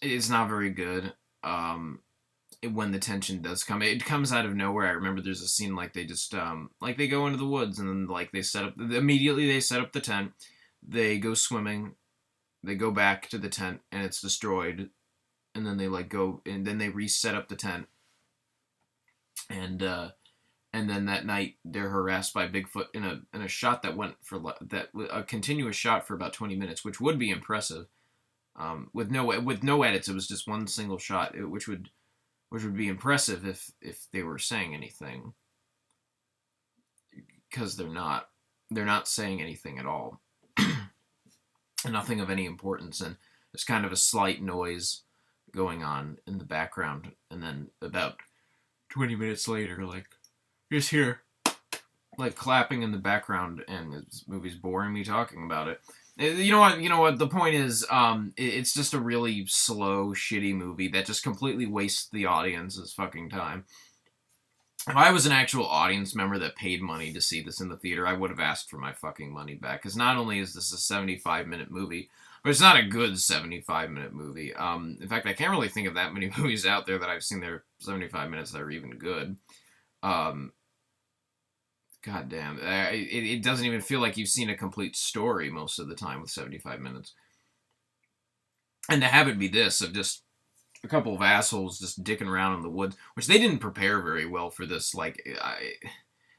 Speaker 1: It's not very good. When the tension does come, it comes out of nowhere. I remember there's a scene like they just like they go into the woods, and then like they set up the tent. They go swimming. They go back to the tent, and it's destroyed. And then they go, and then they reset up the tent. And then that night they're harassed by Bigfoot in a shot that went for a continuous shot for about 20 minutes, which would be impressive. With no edits, it was just one single shot, which would be impressive if they were saying anything, because they're not saying anything at all, and nothing of any importance, and there's kind of a slight noise going on in the background, and then about 20 minutes later, like, just hear like clapping in the background, and this movie's boring me talking about it. You know what? The point is, it's just a really slow, shitty movie that just completely wastes the audience's fucking time. If I was an actual audience member that paid money to see this in the theater, I would have asked for my fucking money back. Because not only is this a 75-minute movie, but it's not a good 75-minute movie. In fact, I can't really think of that many movies out there that I've seen that are 75 minutes that are even good. God damn. It doesn't even feel like you've seen a complete story most of the time with 75 minutes. And to have it be this, of just a couple of assholes just dicking around in the woods, which they didn't prepare very well for this. Like,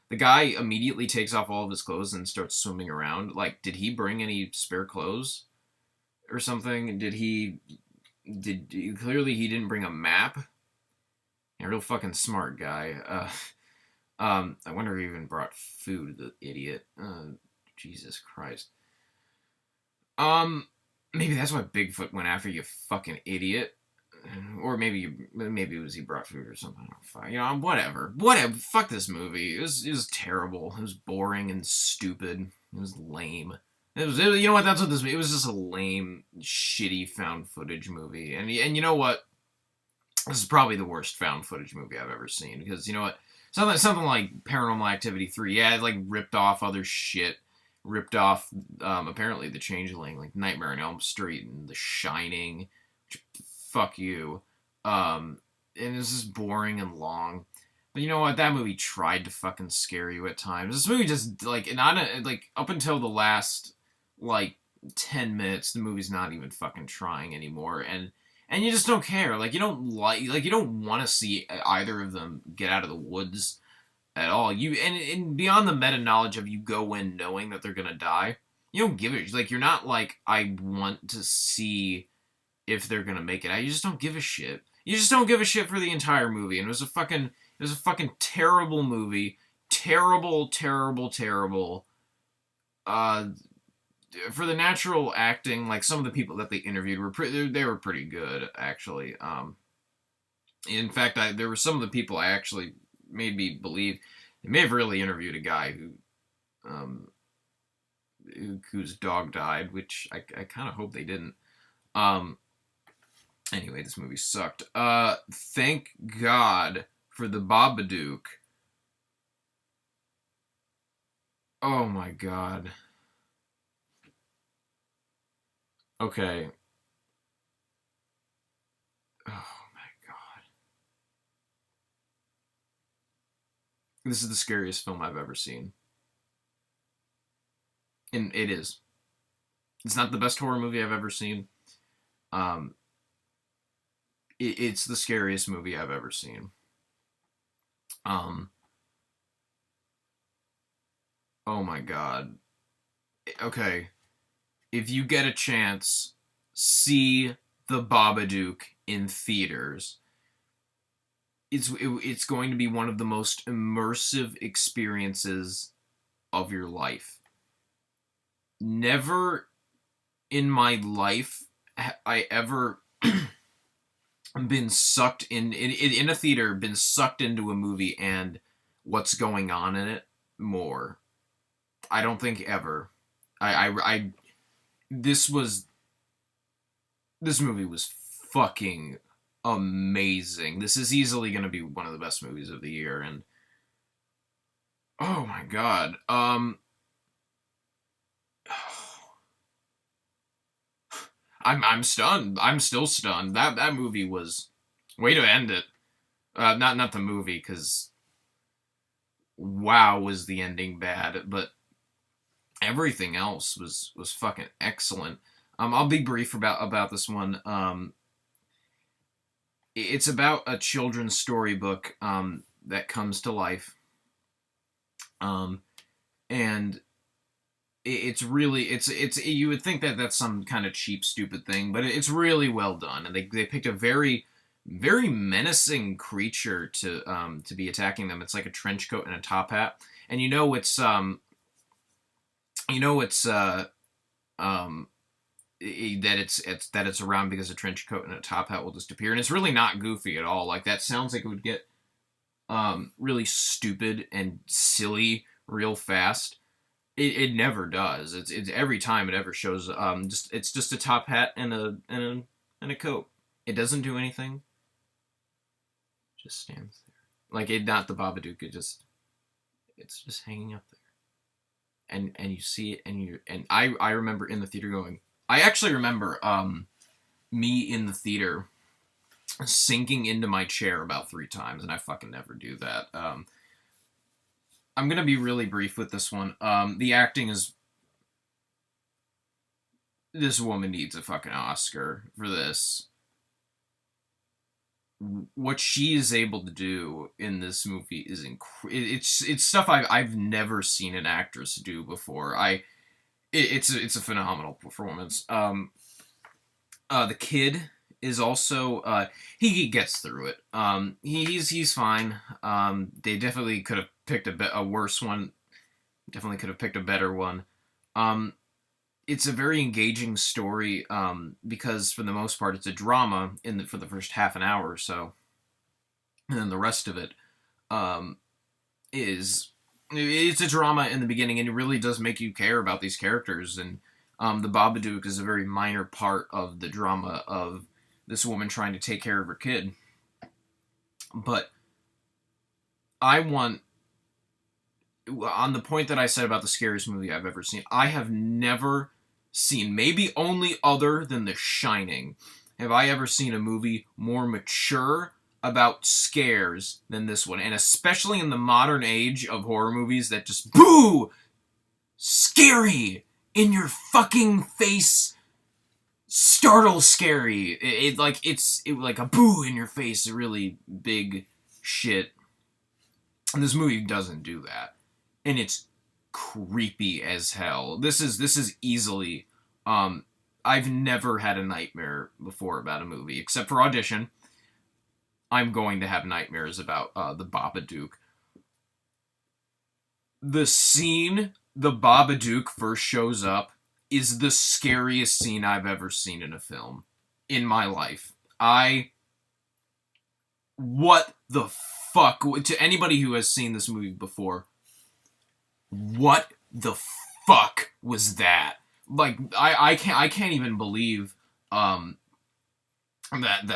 Speaker 1: the guy immediately takes off all of his clothes and starts swimming around. Like, did he bring any spare clothes or something? Clearly he didn't bring a map. A real fucking smart guy. I wonder if he even brought food, the idiot. Jesus Christ. Maybe that's why Bigfoot went after you, fucking idiot. Or maybe it was he brought food or something. Whatever. Fuck this movie. It was terrible. It was boring and stupid. It was lame. You know what? That's what this movie. It was just a lame, shitty found footage movie. And you know what? This is probably the worst found footage movie I've ever seen, because you know what? Something like Paranormal Activity 3, yeah, it like ripped off other shit. Ripped off, apparently, The Changeling, like Nightmare on Elm Street and The Shining. Fuck you. And it's just boring and long. But you know what? That movie tried to fucking scare you at times. This movie just, up until the last, 10 minutes, the movie's not even fucking trying anymore. And you just don't care. You don't want to see either of them get out of the woods at all. And beyond the meta knowledge of you go in knowing that they're gonna die, you don't give it. You're not I want to see if they're gonna make it out. You just don't give a shit. You just don't give a shit for the entire movie. And it was a fucking terrible movie. Terrible. For the natural acting, some of the people that they interviewed were pretty good, actually. In fact, there were some of the people I actually made me believe they may have really interviewed a guy whose dog died, which I kind of hope they didn't. Anyway, this movie sucked. Thank God for the Babadook. Oh my God. Okay. This is the scariest film I've ever seen. And it is. It's not the best horror movie I've ever seen. Um, it's the scariest movie I've ever seen. Um, oh my god. Okay, if you get a chance, see The Babadook in theaters. It's going to be one of the most immersive experiences of your life. Never in my life I ever been sucked in a theater, been sucked into a movie and what's going on in it more. I don't think ever. I this was this movie was fucking amazing. This is easily going to be one of the best movies of the year, and oh my god, I'm stunned. I'm still stunned. That movie was way to end it. Not the movie, because wow, was the ending bad, but everything else was fucking excellent. I'll be brief about this one. It's about a children's storybook that comes to life, and it's really it's you would think that that's some kind of cheap stupid thing, but it's really well done, and they picked a very menacing creature to be attacking them. It's like a trench coat and a top hat, and um that it's around because a trench coat and a top hat will disappear, and it's really not goofy at all. Like, that sounds like it would get really stupid and silly real fast. It never does. It's every time it ever shows it's just a top hat and a coat. It doesn't do anything. It just stands there. Like, it not the Babadook. It's just hanging up there. And you see it, and I remember in the theater going. I actually remember me in the theater sinking into my chair about 3 times, and I fucking never do that. I'm gonna be really brief with this one. The acting is. This woman needs a fucking Oscar for this. What she is able to do in this movie is it's stuff I've never seen an actress do before. It's a phenomenal performance. The kid is also he gets through it. He's fine. They definitely could have picked a worse one. Definitely could have picked a better one. It's a very engaging story because for the most part it's a drama for the first half an hour or so, and then the rest of it is it's a drama in the beginning, and it really does make you care about these characters. And the Babadook is a very minor part of the drama of this woman trying to take care of her kid. But on the point that I said about the scariest movie I've ever seen, I have never seen, maybe only other than The Shining, have I ever seen a movie more mature about scares than this one. And especially in the modern age of horror movies that just, boo! Scary! In your fucking face! Startle scary! It's like a boo in your face, really big shit. And this movie doesn't do that. And it's creepy as hell. This is easily I've never had a nightmare before about a movie, except for Audition. I'm going to have nightmares about the Babadook. The scene the Babadook first shows up is the scariest scene I've ever seen in a film in my life. What the fuck? To anybody who has seen this movie before, what the fuck was that? Like, I can't even believe that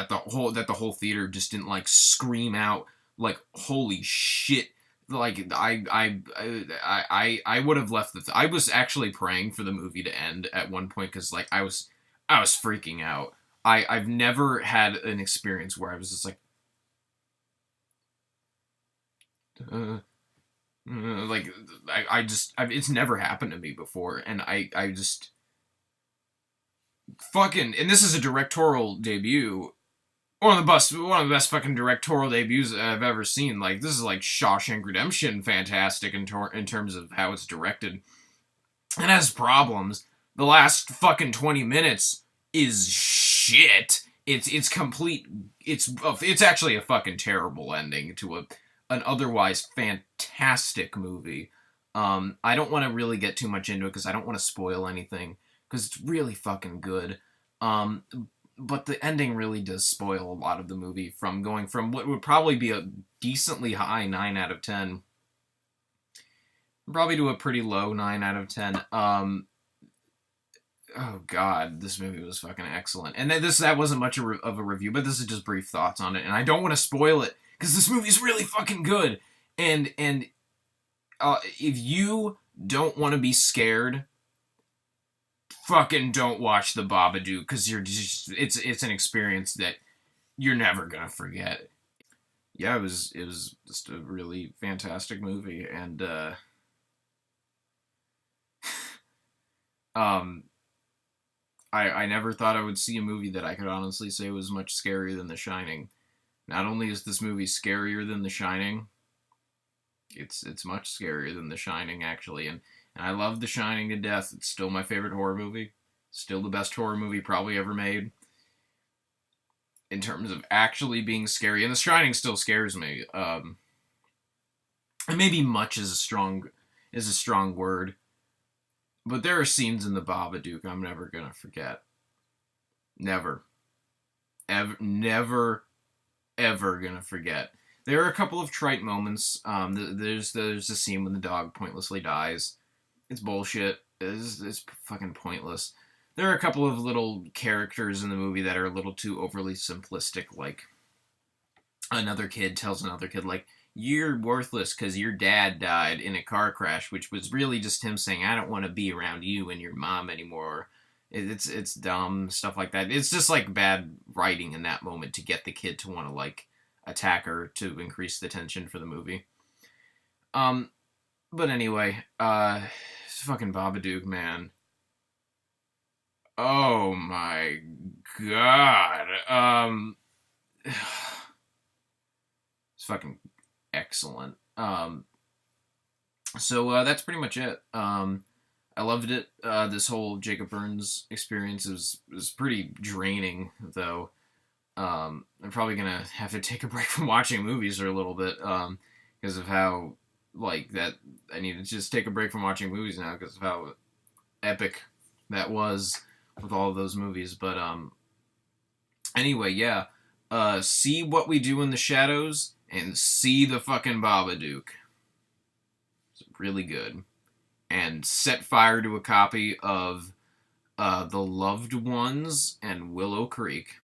Speaker 1: the whole theater just didn't like scream out like holy shit. Like, I would have left I was actually praying for the movie to end at one point, because like I was freaking out. I've never had an experience where I was just like Like, it's never happened to me before, and I just fucking, and this is a directorial debut. One of the best fucking directorial debuts I've ever seen. Like, this is like Shawshank Redemption fantastic in terms of how it's directed. It has problems. The last fucking 20 minutes is shit. It's complete. It's actually a fucking terrible ending to an otherwise fantastic movie. I don't want to really get too much into it because I don't want to spoil anything because it's really fucking good. Um, but the ending really does spoil a lot of the movie from going from what would probably be a decently high 9 out of 10 probably to a pretty low 9 out of 10. Oh god, this movie was fucking excellent. And that wasn't much of a review, but this is just brief thoughts on it. And I don't want to spoil it because this movie's really fucking good. And if you don't want to be scared, fucking don't watch The Babadook because it's an experience that you're never gonna forget. Yeah, it was just a really fantastic movie, and um I never thought I would see a movie that I could honestly say was much scarier than The Shining. Not only is this movie scarier than The Shining, it's much scarier than The Shining actually, and I love The Shining to death. It's still my favorite horror movie. Still the best horror movie probably ever made in terms of actually being scary. And The Shining still scares me. And maybe much is a strong word, but there are scenes in The Babadook I'm never gonna forget. Never, ever, never, ever gonna forget. There are a couple of trite moments. There's a scene when the dog pointlessly dies. It's bullshit. It's fucking pointless. There are a couple of little characters in the movie that are a little too overly simplistic. Like another kid tells another kid like, "You're worthless because your dad died in a car crash," which was really just him saying, "I don't want to be around you and your mom anymore." It's dumb stuff like that. It's just like bad writing in that moment to get the kid to want to like attack her to increase the tension for the movie. Um, but anyway, it's fucking Babadook, man. Oh my god. It's fucking excellent. So that's pretty much it. I loved it. This whole Jacob Burns experience was pretty draining, though. I'm probably gonna have to take a break from watching movies for a little bit, because of how like that. I need to just take a break from watching movies now because of how epic that was with all of those movies. But anyway, yeah. See What We Do in the Shadows and see the fucking Babadook. It's really good. And set fire to a copy of The Loved Ones and Willow Creek.